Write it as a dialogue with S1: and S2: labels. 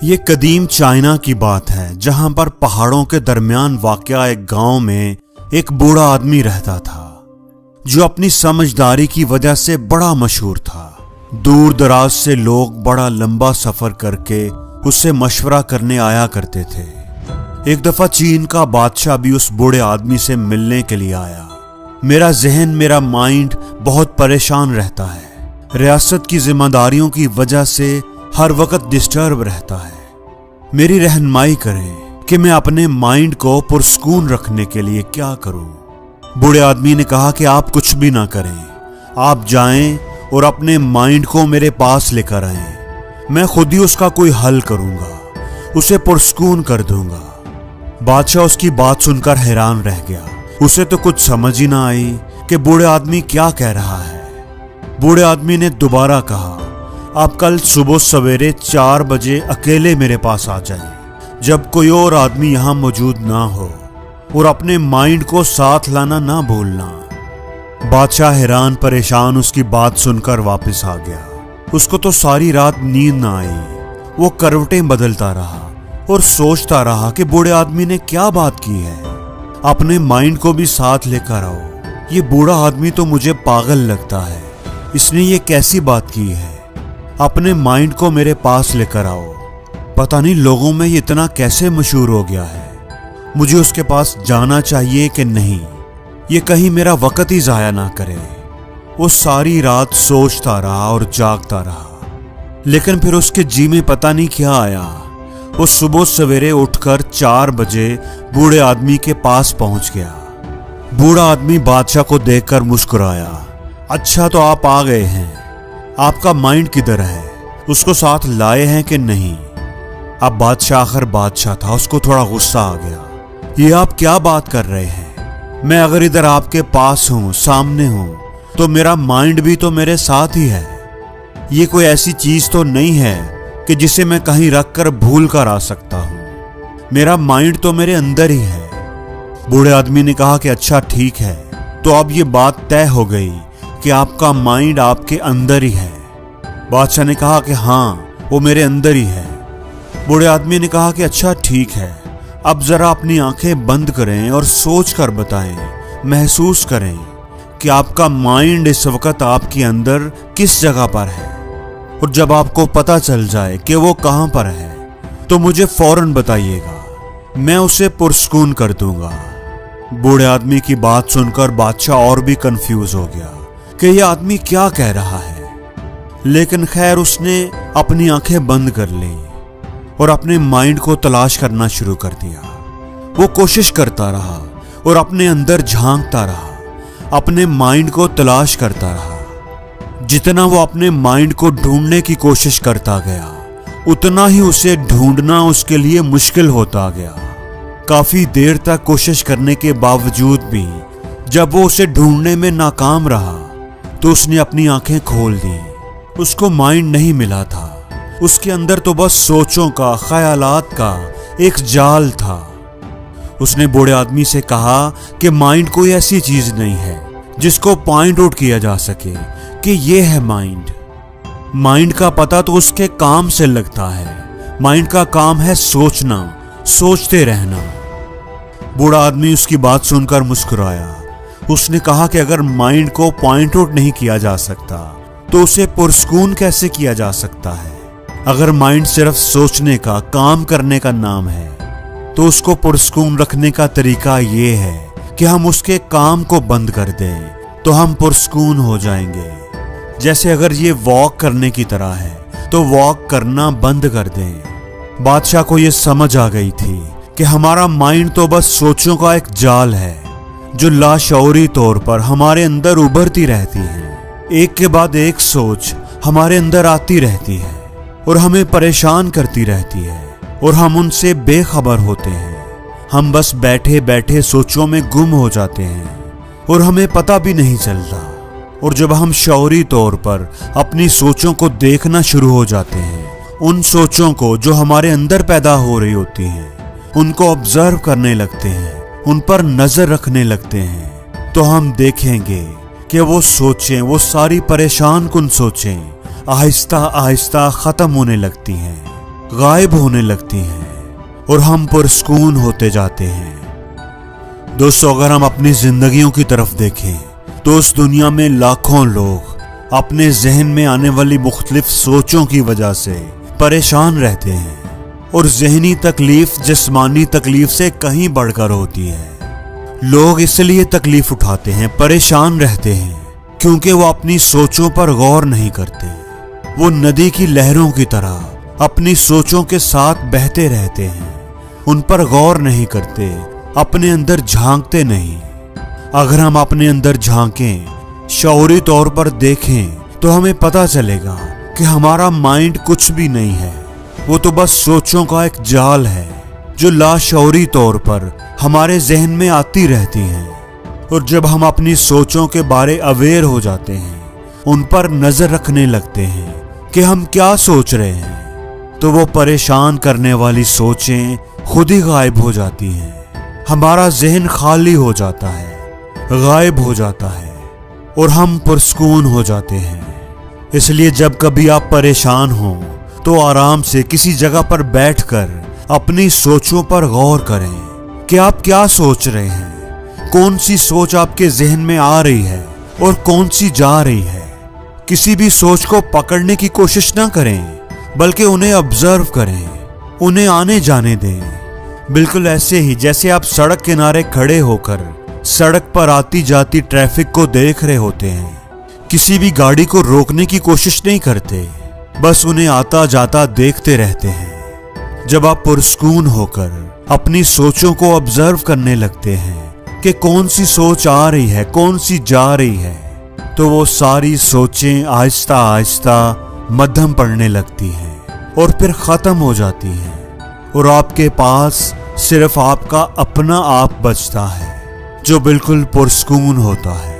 S1: ये कदीम चाइना की बात है, जहां पर पहाड़ों के दरमियान वाक़या एक गांव में एक बूढ़ा आदमी रहता था जो अपनी समझदारी की वजह से बड़ा मशहूर था। दूर दराज से लोग बड़ा लंबा सफर करके उससे मशवरा करने आया करते थे। एक दफा चीन का बादशाह भी उस बूढ़े आदमी से मिलने के लिए आया। मेरा माइंड बहुत परेशान रहता है। रियासत की जिम्मेदारियों की वजह से हर वक्त डिस्टर्ब रहता है। मेरी रहनुमाई करें कि मैं अपने माइंड को पुरस्कून रखने के लिए क्या करूं। बूढ़े आदमी ने कहा कि आप कुछ भी ना करें, आप जाएं और अपने माइंड को मेरे पास लेकर आएं। मैं खुद ही उसका कोई हल करूंगा, उसे पुरस्कून कर दूंगा। बादशाह उसकी बात सुनकर हैरान रह गया। उसे तो कुछ समझ ही ना आई कि बूढ़े आदमी क्या कह रहा है। बूढ़े आदमी ने दोबारा कहा, आप कल सुबह सवेरे 4 बजे अकेले मेरे पास आ जाएं, जब कोई और आदमी यहां मौजूद ना हो, और अपने माइंड को साथ लाना ना भूलना। बादशाह हैरान परेशान उसकी बात सुनकर वापस आ गया। उसको तो सारी रात नींद ना आई। वो करवटें बदलता रहा और सोचता रहा कि बूढ़े आदमी ने क्या बात की है। अपने माइंड को भी साथ लेकर आओ। ये बूढ़ा आदमी तो मुझे पागल लगता है, इसने ये कैसी बात की है। अपने माइंड को मेरे पास लेकर आओ। पता नहीं लोगों में ये इतना कैसे मशहूर हो गया है। मुझे उसके पास जाना चाहिए कि नहीं, ये कहीं मेरा वक्त ही जाया ना करे। वो सारी रात सोचता रहा और जागता रहा, लेकिन फिर उसके जी में पता नहीं क्या आया। वो सुबह सवेरे उठकर 4 बजे बूढ़े आदमी के पास पहुंच गया। बूढ़ा आदमी बादशाह को देखकर मुस्कुराया। अच्छा, तो आप आ गए हैं। आपका माइंड किधर है? उसको साथ लाए हैं कि नहीं? अब बादशाह आखिर बादशाह था, उसको थोड़ा गुस्सा आ गया। ये आप क्या बात कर रहे हैं? मैं अगर इधर आपके पास हूं, सामने हूं, तो मेरा माइंड भी तो मेरे साथ ही है। ये कोई ऐसी चीज तो नहीं है कि जिसे मैं कहीं रख कर भूल कर आ सकता हूं। मेरा माइंड तो मेरे अंदर ही है। बूढ़े आदमी ने कहा कि अच्छा ठीक है, तो अब ये बात तय हो गई कि आपका माइंड आपके अंदर ही है। बादशाह ने कहा कि हाँ, वो मेरे अंदर ही है। बूढ़े आदमी ने कहा कि अच्छा ठीक है, अब जरा अपनी आंखें बंद करें और सोच कर बताएं, महसूस करें कि आपका माइंड इस वक्त आपके अंदर किस जगह पर है। और जब आपको पता चल जाए कि वो कहां पर है, तो मुझे फौरन बताइएगा, मैं उसे पुरस्कून कर दूंगा। बूढ़े आदमी की बात सुनकर बादशाह और भी कंफ्यूज हो गया कि यह आदमी क्या कह रहा है। लेकिन खैर, उसने अपनी आंखें बंद कर ली और अपने माइंड को तलाश करना शुरू कर दिया। वो कोशिश करता रहा और अपने अंदर झांकता रहा, अपने माइंड को तलाश करता रहा। जितना वो अपने माइंड को ढूंढने की कोशिश करता गया, उतना ही उसे ढूंढना उसके लिए मुश्किल होता गया। काफी देर तक कोशिश करने के बावजूद भी जब वो उसे ढूंढने में नाकाम रहा, तो उसने अपनी आंखें खोल दी। उसको माइंड नहीं मिला था। उसके अंदर तो बस सोचों का, ख्यालात का एक जाल था। उसने बूढ़े आदमी से कहा कि माइंड कोई ऐसी चीज नहीं है जिसको पॉइंट आउट किया जा सके कि ये है माइंड। माइंड का पता तो उसके काम से लगता है। माइंड का काम है सोचना, सोचते रहना। बूढ़ा आदमी उसकी बात सुनकर मुस्कुराया। उसने कहा कि अगर माइंड को पॉइंट आउट नहीं किया जा सकता, तो उसे पुरस्कून कैसे किया जा सकता है? अगर माइंड सिर्फ सोचने का, काम करने का नाम है, तो उसको पुरस्कून रखने का तरीका ये है कि हम उसके काम को बंद कर दें, तो हम पुरस्कून हो जाएंगे। जैसे अगर ये वॉक करने की तरह है, तो वॉक करना बंद कर दें। बादशाह को ये समझ आ गई थी कि हमारा माइंड तो बस सोचों का एक जाल है जो लाशऊरी तौर पर हमारे अंदर उभरती रहती है। एक के बाद एक सोच हमारे अंदर आती रहती है और हमें परेशान करती रहती है, और हम उनसे बेखबर होते हैं। हम बस बैठे बैठे सोचों में गुम हो जाते हैं और हमें पता भी नहीं चलता। और जब हम शऊरी तौर पर अपनी सोचों को देखना शुरू हो जाते हैं, उन सोचों को जो हमारे अंदर पैदा हो रही होती हैं, उनको ऑब्जर्व करने लगते हैं, उन पर नजर रखने लगते हैं, तो हम देखेंगे कि वो सोचें, वो सारी परेशान कुन सोचें आहिस्ता आहिस्ता खत्म होने लगती हैं। गायब होने लगती हैं और हम पुरस्कून होते जाते हैं। दोस्तों, अगर हम अपनी जिंदगियों की तरफ देखें तो उस दुनिया में लाखों लोग अपने जहन में आने वाली मुख्तलिफ सोचों की वजह से परेशान रहते हैं और जहनी तकलीफ जिस्मानी तकलीफ से कहीं बढ़कर होती है। लोग इसलिए तकलीफ उठाते हैं, परेशान रहते हैं, क्योंकि वो अपनी सोचों पर गौर नहीं करते। वो नदी की लहरों की तरह अपनी सोचों के साथ बहते रहते हैं, उन पर गौर नहीं करते, अपने अंदर झांकते नहीं। अगर हम अपने अंदर झांकें, शऊरी तौर पर देखें, तो हमें पता चलेगा कि हमारा माइंड कुछ भी नहीं है, वो तो बस सोचों का एक जाल है जो लाशऊरी तौर पर हमारे जहन में आती रहती हैं। और जब हम अपनी सोचों के बारे अवेयर हो जाते हैं, उन पर नजर रखने लगते हैं कि हम क्या सोच रहे हैं, तो वो परेशान करने वाली सोचें खुद ही गायब हो जाती हैं। हमारा जहन खाली हो जाता है, गायब हो जाता है और हम पुरस्कून हो जाते हैं। इसलिए जब कभी आप परेशान हो तो आराम से किसी जगह पर बैठकर अपनी सोचों पर गौर करें कि आप क्या सोच रहे हैं, कौन सी सोच आपके जहन में आ रही है और कौन सी जा रही है। किसी भी सोच को पकड़ने की कोशिश ना करें, बल्कि उन्हें ऑब्जर्व करें, उन्हें आने जाने दें। बिल्कुल ऐसे ही जैसे आप सड़क किनारे खड़े होकर सड़क पर आती जाती ट्रैफिक को देख रहे होते हैं, किसी भी गाड़ी को रोकने की कोशिश नहीं करते, बस उन्हें आता जाता देखते रहते हैं। जब आप पुरस्कून होकर अपनी सोचों को ऑब्जर्व करने लगते हैं कि कौन सी सोच आ रही है, कौन सी जा रही है, तो वो सारी सोचें आहिस्ता आहिस्ता मध्यम पड़ने लगती हैं और फिर खत्म हो जाती हैं और आपके पास सिर्फ आपका अपना आप बचता है जो बिल्कुल पुरस्कून होता है।